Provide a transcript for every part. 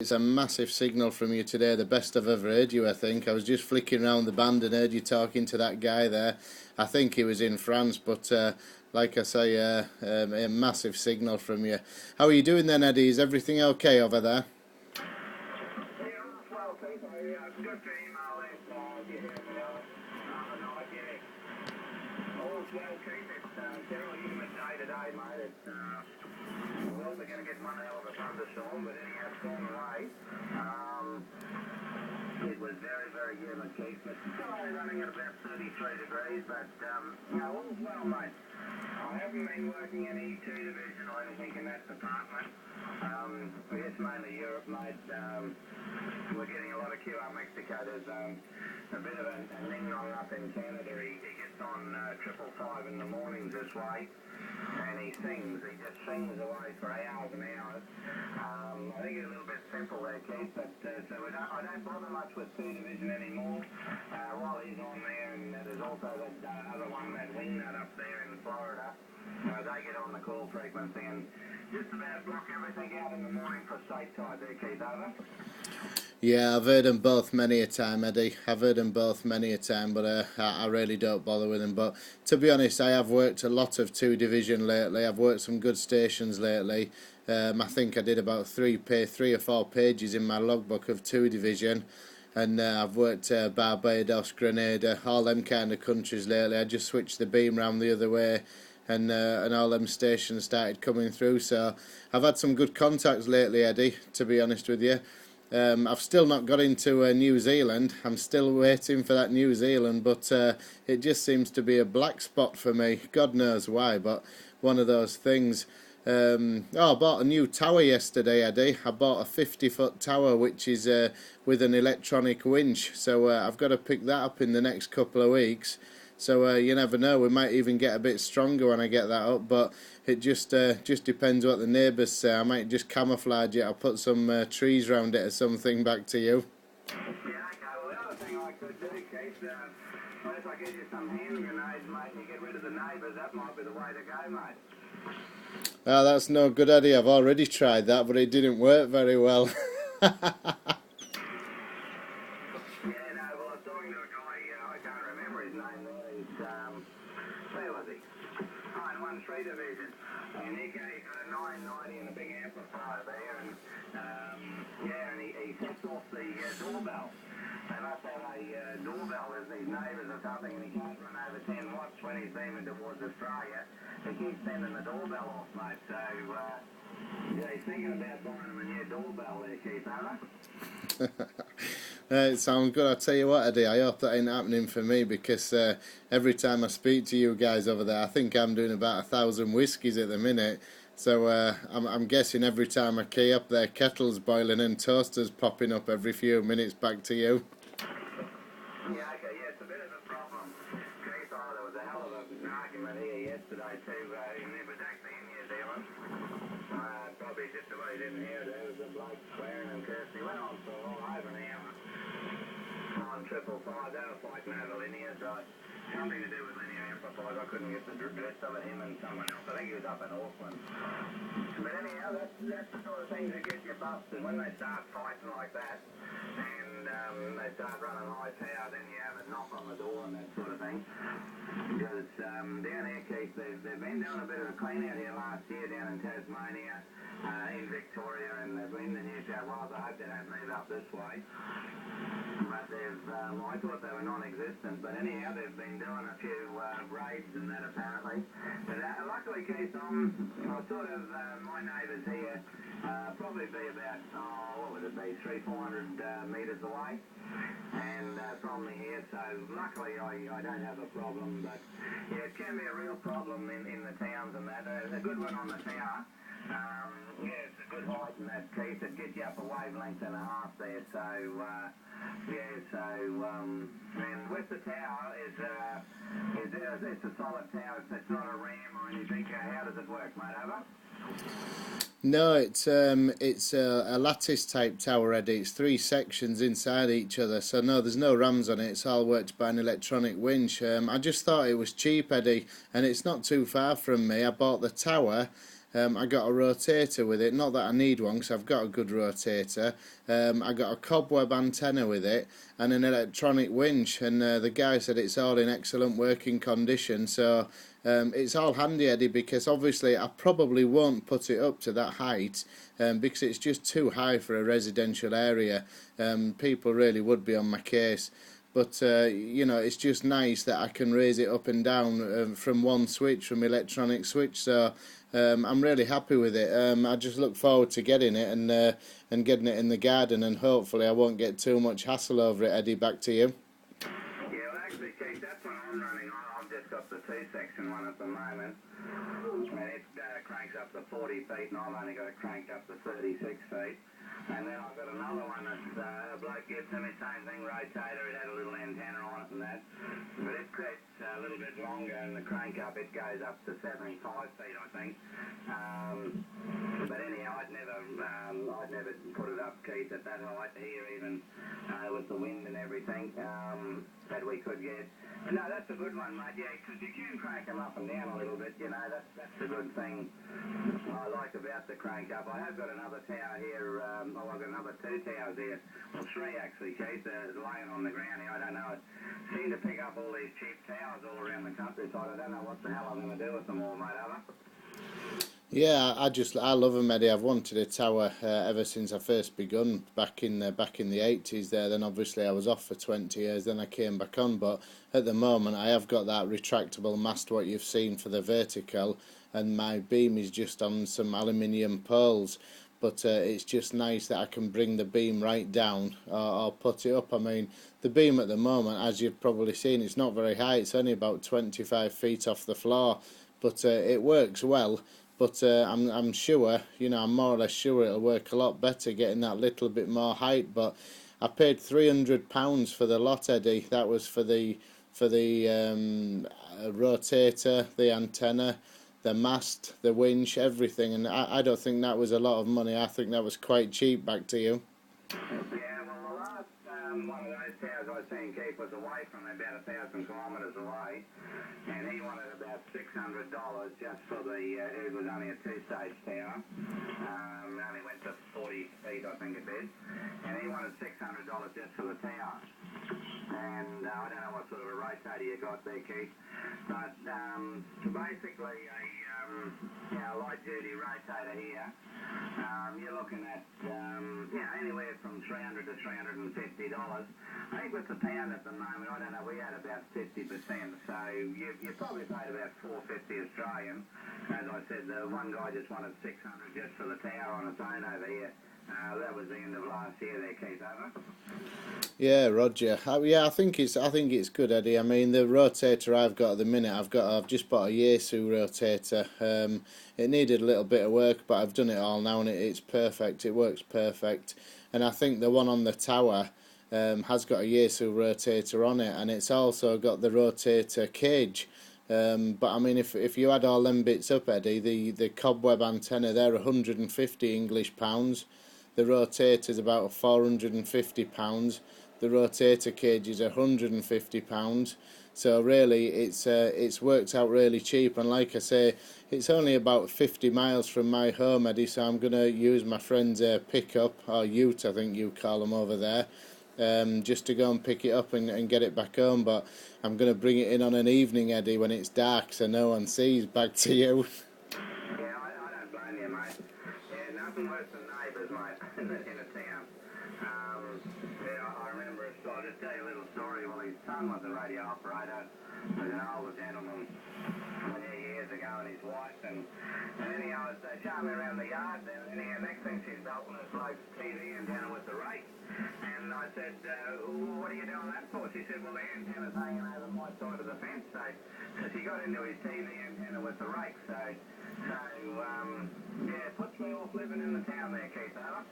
It's a massive signal from you today, the best I've ever heard you, I think. I was just flicking around the band and heard you talking to that guy there. I think he was in France, but like I say, a massive signal from you. How are you doing then, Eddie? Is everything okay over there? Well, we're going to get one hell of a thunderstorm, but anyhow, it's gone away. It was very, very humid, Keith, but still only running at about 33 degrees, but, all's well, mate. I haven't been working in E2 division or anything in that department. It's mainly Europe, mate. We're getting a lot of QR Mexico. There's a bit of a ning-nong up in Canada. He gets on 555 in the mornings this way. And he just sings away for hours and hours. I think it's a little bit simple there, Keith, but so I don't bother much with 2 Division anymore while he's on there, and there's also that other one, that wingnut up there in Florida. They get on the call frequency and just about block everything out in the morning for state tide there, Keith, over. Yeah, I've heard them both many a time, Eddie. I've heard them both many a time, but I really don't bother with them. But to be honest, I have worked a lot of 2 Division lately. I've worked some good stations lately. I think I did about 3 or 4 pages in my logbook of 2 Division. And I've worked Barbados, Grenada, all them kind of countries lately. I just switched the beam round the other way, and all them stations started coming through. So I've had some good contacts lately, Eddie, to be honest with you. I've still not got into New Zealand. I'm still waiting for that New Zealand, but it just seems to be a black spot for me. God knows why, but one of those things. I bought a new tower yesterday, Eddie. I bought a 50-foot tower, which is with an electronic winch. So I've got to pick that up in the next couple of weeks. So you never know, we might even get a bit stronger when I get that up, but it just depends what the neighbours say. I might just camouflage it. I'll put some trees around it or something. Back to you. Yeah, okay. Well, the other thing I could do, Keith, if I get you some hand grenades, mate, and you get rid of the neighbours, that might be the way to go, mate. Oh, that's no good, Eddie. I've already tried that, but it didn't work very well. Division, and he got a 990 and a big amplifier there, and and he sets off the doorbell. They must have a doorbell as these neighbours or something, and he can't run over 10 watts when he's beaming towards Australia. He keeps sending the doorbell off, mate, so he's thinking about buying him a new doorbell there, Keith, It sounds good. I tell you what, Eddie, I hope that ain't happening for me, because every time I speak to you guys over there, I think I'm doing about 1,000 whiskies at the minute. So I'm guessing every time I key up there, kettles boiling and toasters popping up every few minutes. Back to you. Yeah, okay, it's a bit of a problem. Keith, there was a hell of an argument here yesterday too, in New Zealand. Probably just about he didn't hear it. There was a bloke swearing and cursing. He went on for all over an hour on 555. They were fighting over linear, so something to do with linear amplifiers. I couldn't get the address of him and someone else. I think he was up in Auckland. But anyhow, that's the sort of thing that gets you busted when they start fighting like that, and they start running high power. Then you have a knock on the door and that sort of thing. Because down here, Keith, they've been doing a bit of a clean out here last year down in Tasmania, in Victoria, and they've been in New South Wales. I hope they don't move up this way. But I thought they were non-existent. But anyhow, they've been doing a few raids and that apparently. But luckily, Keith, my neighbours here probably be about, what would it be, 300-400 metres away, and from me here. So luckily, I don't have a problem. But yeah, it can be a real problem in the towns and that. A good one on the tower. It's a good height in that, Keith. It gets you up a wavelength and a half there. So and with the tower it's a solid tower. It's not a RAM or anything. How does it work, mate? Over. No, it's a lattice type tower, Eddie. It's 3 sections inside each other, so no, there's no rams on it. It's all worked by an electronic winch. I just thought it was cheap, Eddie, and it's not too far from me. I bought the tower, I got a rotator with it, not that I need one because I've got a good rotator. I got a cobweb antenna with it and an electronic winch, and the guy said it's all in excellent working condition, so it's all handy, Eddie, because obviously I probably won't put it up to that height because it's just too high for a residential area. People really would be on my case. But you know, it's just nice that I can raise it up and down from one switch, from electronic switch. So I'm really happy with it. I just look forward to getting it and getting it in the garden, and hopefully I won't get too much hassle over it. Eddie, back to you. Yeah, well, actually, Keith, that's what I'm running on. I've just got the 2-section one at the moment, and it cranks up to 40 feet, and I've only got it cranked up to 36 feet. And then I've got another one that a bloke gives me, same thing, rotator. It had a little antenna on it and that, but it gets a little bit longer, and the crank up it goes up to 75 feet, I think. But anyhow, I'd never put it up, Keith, at that height here, even with the wind and everything that we could get. But no, that's a good one, mate. Yeah, because you can crank them up and down a little bit. You know, that's the good thing I like about the crank up. I have got another tower here. I've got another 2 towers here. Well, 3 actually, Keith, laying on the ground here. I don't know. I seem to pick up all these cheap towers all around the countryside. I don't know what the hell I'm going to do with them all, mate, have I? Yeah, I love them, Eddie. I've wanted a tower ever since I first begun back in the 80s there. Then obviously I was off for 20 years, then I came back on, but at the moment I have got that retractable mast, what you've seen for the vertical, and my beam is just on some aluminium poles. But it's just nice that I can bring the beam right down or put it up. I mean, the beam at the moment, as you've probably seen, it's not very high. It's only about 25 feet off the floor, but it works well. But I'm sure, you know, I'm more or less sure it'll work a lot better getting that little bit more height. But I paid £300 for the lot, Eddie. That was for the rotator, the antenna, the mast, the winch, everything. And I don't think that was a lot of money. I think that was quite cheap. Back to you. Yeah, well, the last one of those towers I seen, Keith, was away from me, about 1,000 kilometres away, and he wanted about $600 just for the, it was only a 2-stage tower, only went to 40 feet, I think it did, and he wanted $600 just for the tower. And I don't know what sort of a rotator you got there, Keith, but basically a light-duty rotator here. You're looking at anywhere from $300 to $350. I think with the pound at the moment, I don't know, we had about 50%, so you probably paid about $450 Australian. As I said, the one guy just wanted $600 just for the tower on its own over here. That was the end of last year there, Keith, over. Yeah, Roger. Yeah, I think it's good, Eddie. I mean, the rotator I've got at the minute, I've just bought a Yaesu rotator. It needed a little bit of work, but I've done it all now, and it's perfect. It works perfect. And I think the one on the tower has got a Yaesu rotator on it, and it's also got the rotator cage. But I mean, if you add all them bits up, Eddie, the cobweb antenna, they're 150 English pounds. The rotator is about £450. The rotator cage is £150. So really, it's worked out really cheap. And like I say, it's only about 50 miles from my home, Eddie. So I'm gonna use my friend's pickup, or ute, I think you call them over there, just to go and pick it up and get it back home. But I'm gonna bring it in on an evening, Eddie, when it's dark, so no one sees. Back to you. Yeah, I don't blame you, mate. Yeah, nothing worse than neighbours, mate, in a town. I remember, I'll just tell you a little story. Well, his son was a radio operator. He was an older gentleman years ago, and his wife, and anyhow, I was showing me around the yard there, and anyhow, next thing she's belting this bloke's TV antenna with the rake. And I said, what are you doing that for? She said, well, the antenna's hanging over my side of the fence. So she got into his TV antenna with the rake. So yeah, it puts me off living in the town there, Keith, over.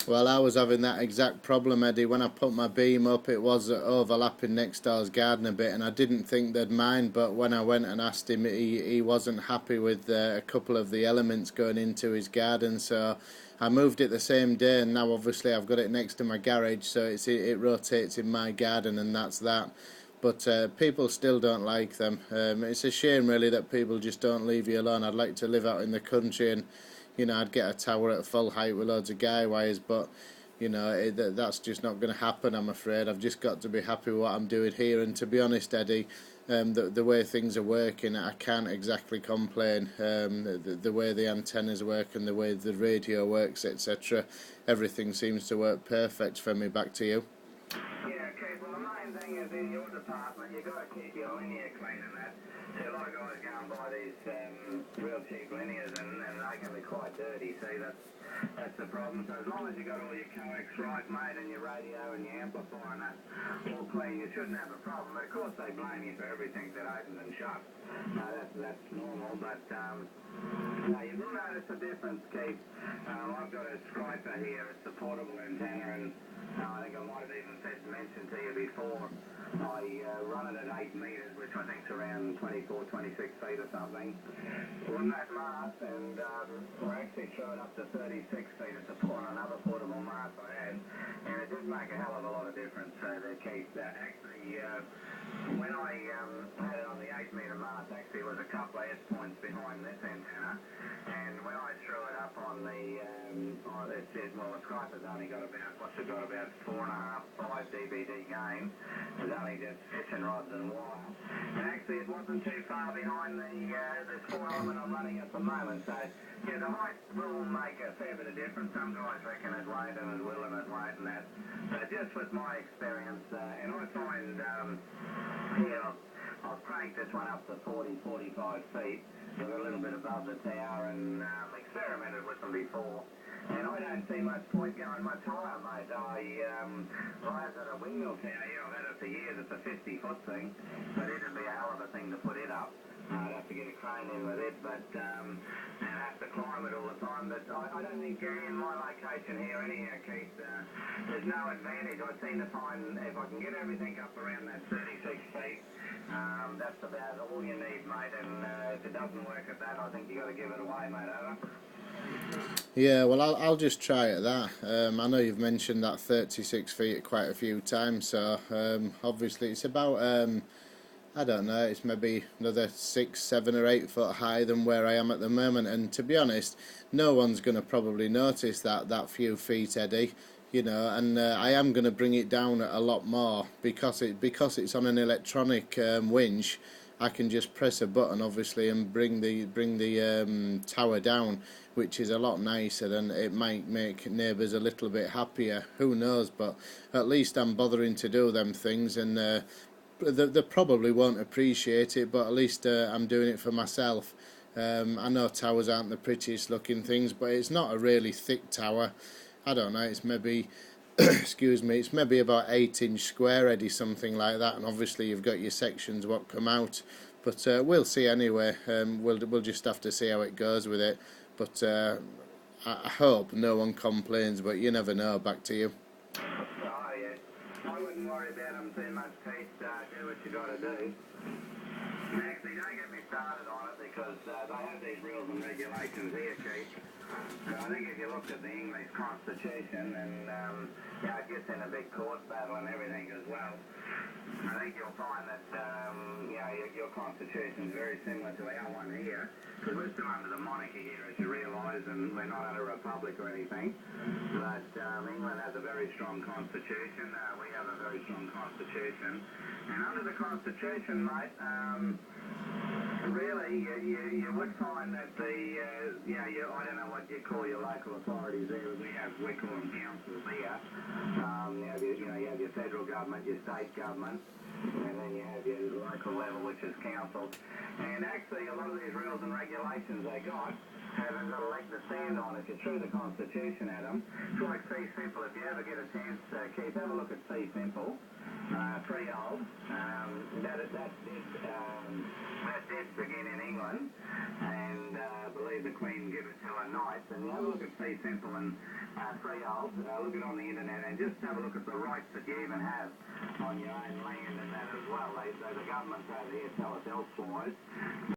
Well, I was having that exact problem, Eddie. When I put my beam up, it was overlapping next door's garden a bit, and I didn't think they'd mind, but when I went and asked him, he wasn't happy with a couple of the elements going into his garden, so I moved it the same day, and now obviously I've got it next to my garage, so it rotates in my garden, and that's that. but people still don't like them. It's a shame really that people just don't leave you alone. I'd like to live out in the country and, you know, I'd get a tower at full height with loads of guy wires, but you know, that's just not going to happen, I'm afraid. I've just got to be happy with what I'm doing here, and to be honest, Eddie, the way things are working, I can't exactly complain. The way the antennas work and the way the radio works, etc., everything seems to work perfect for me. Back to you. Yeah, okay, well the main thing is in your department you've got to keep your linear clean and that. See, a lot of guys go and buy these real cheap linears and they can be quite dirty, see, that's the problem. So as long as you've got all your coax right, mate, and your radio and your amplifier and that all clean, you shouldn't have a problem. But of course they blame you for everything that opens and shuts. That's normal, but no, you will notice a difference, Keith. I've got a scraper here, it's a portable antenna, and I think I might have even mentioned to you before, I run it at 8 metres, which I think is around 24, 26 feet or something. On that mast, and we're actually throwing up to 36 feet. It's on another portable mast I had, and it did make a hell of a lot of difference there, Keith. Actually, when I had it on the 8 metre mast, actually it was a couple of S points behind this antenna, and when I threw it up on the, it said, well, the scraper's only got about, what's it got, about 4.5, 5 dBd gain. It's only just fishing rods and wire. And actually it wasn't too far behind this 4-element I'm running at the moment. So, yeah, the height will make a fair bit of difference. Some guys reckon it won't and it will and it won't and that. So just with my experience, and I find, yeah, I've cranked this one up to 40, 45 feet. We're a little bit above the tower and experimented with them before. And I don't see much point going much higher, mate. I have got a windmill tower here. I've had it for years. It's a 50-foot thing, but it'd be a hell of a thing to put it up. I'd have to get a crane in with it, but and have to climb it all the time. But I don't think in my location here anyhow, Keith, there's no advantage. I seem to find if I can get everything up around that 36 feet, that's about all you need, mate. And if it doesn't work at that, I think you got to give it away, mate. Over. Yeah, well, I'll just try at that. I know you've mentioned that 36 feet quite a few times, so obviously it's about, I don't know, it's maybe another 6, 7 or 8 foot higher than where I am at the moment, and to be honest, no one's going to probably notice that few feet, Eddie, you know, and I am going to bring it down a lot more because it's on an electronic winch. I can just press a button, obviously, and bring the tower down, which is a lot nicer, and it might make neighbours a little bit happier. Who knows? But at least I'm bothering to do them things, and they probably won't appreciate it. But at least I'm doing it for myself. I know towers aren't the prettiest looking things, but it's not a really thick tower. I don't know. It's maybe. Excuse me, it's maybe about 8-inch square, Eddie, something like that, and obviously you've got your sections what come out, but we'll see anyway. We'll just have to see how it goes with it, but I hope no one complains, but you never know. Back to you. Oh, yeah. I wouldn't worry about them too much, Keith. Do what you got to do. Actually, don't get me started on it because they have these rules and regulations here, Keith. I think if you look at the English Constitution, and it gets in a big court battle and everything as well, I think you'll find that your Constitution is very similar to our one here, because we're still under the monarchy here, as you realise, and we're not under a republic or anything. But England has a very strong Constitution. We have a very strong Constitution, and under the Constitution, mate, really, you would find that I don't know what you call your local authorities there. We call them councils here. You have your federal government, your state government, and then you have your local level, which is council. And actually, a lot of these rules and regulations they got haven't got a leg to stand on. If you threw the Constitution at them, it's like Fee Simple. If you ever get a chance, Keith, have a look at Fee Simple. Freehold. That did begin in England, and I believe the Queen gave it to her knights. And you have a look at Fee Simple and Freehold. Look it on the internet, and just have a look at the rights that you even have on your own land and that as well. The governments over here tell us elsewise.